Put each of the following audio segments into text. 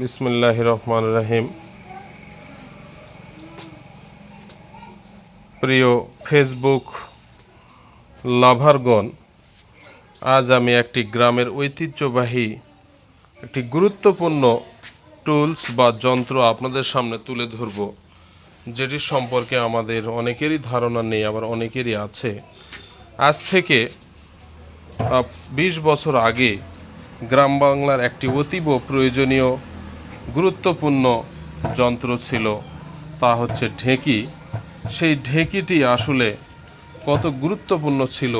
বিসমিল্লাহির রহমানির রহিম। প্রিয় ফেসবুক লাভারগণ, আজ আমি একটি গ্রামের ঐতিহ্যবাহী একটি গুরুত্বপূর্ণ টুলস বা যন্ত্র আপনাদের সামনে তুলে ধরব, যেটি সম্পর্কে আমাদের অনেকেরই ধারণা নেই, আবার অনেকেরই আছে। আজ থেকে 20 বছর আগে গ্রাম বাংলার একটি অতীব প্রয়োজনীয় গুরুত্বপূর্ণ যন্ত্র ছিল, তা হচ্ছে ঢেঁকি। সেই ঢেঁকিটি আসলে কত গুরুত্বপূর্ণ ছিল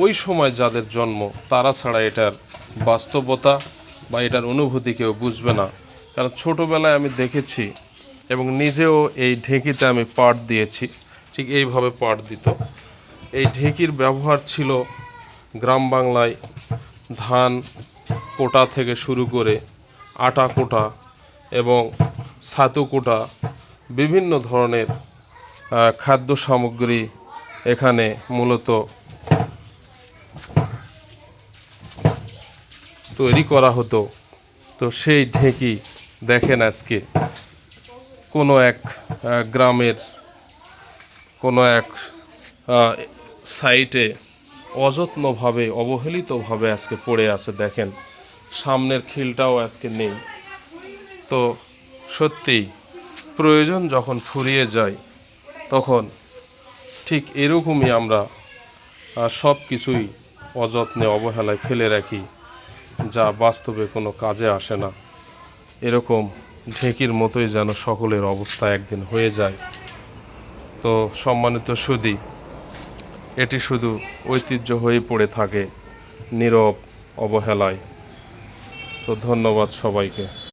ওই সময় যাদের জন্ম, তারা ছাড়া এটার বাস্তবতা বা এটার অনুভূতি কেউ বুঝবে না। কারণ ছোটোবেলায় আমি দেখেছি এবং নিজেও এই ঢেঁকিতে আমি পাট দিয়েছি, ঠিক এইভাবে পাট দিত। এই ঢেঁকির ব্যবহার ছিল গ্রাম বাংলায় ধান কোটা থেকে শুরু করে আটা কোটা এবং ছাতু কোটা, বিভিন্ন ধরনের খাদ্য সামগ্রী এখানে মূলত তৈরি করা হতো। তো সেই ঢেঁকি দেখেন আজকে কোনো এক গ্রামের কোনো এক সাইটে অযত্নভাবে অবহেলিতভাবে আজকে পড়ে আছে। দেখেন সামনের খিলটাও আজকে নেই। তো সত্যিই প্রয়োজন যখন ফুরিয়ে যায়, তখন ঠিক এরকমই আমরা সব কিছুই অযত্নে অবহেলায় ফেলে রাখি, যা বাস্তবে কোনো কাজে আসে না। এরকম ঢেঁকির মতোই যেন সকলের অবস্থা একদিন হয়ে যায়। তো সম্মানিত সুধী, এটি শুধু ঐতিহ্য হয়ে পড়ে থাকে নীরব অবহেলায়। তো ধন্যবাদ সবাইকে।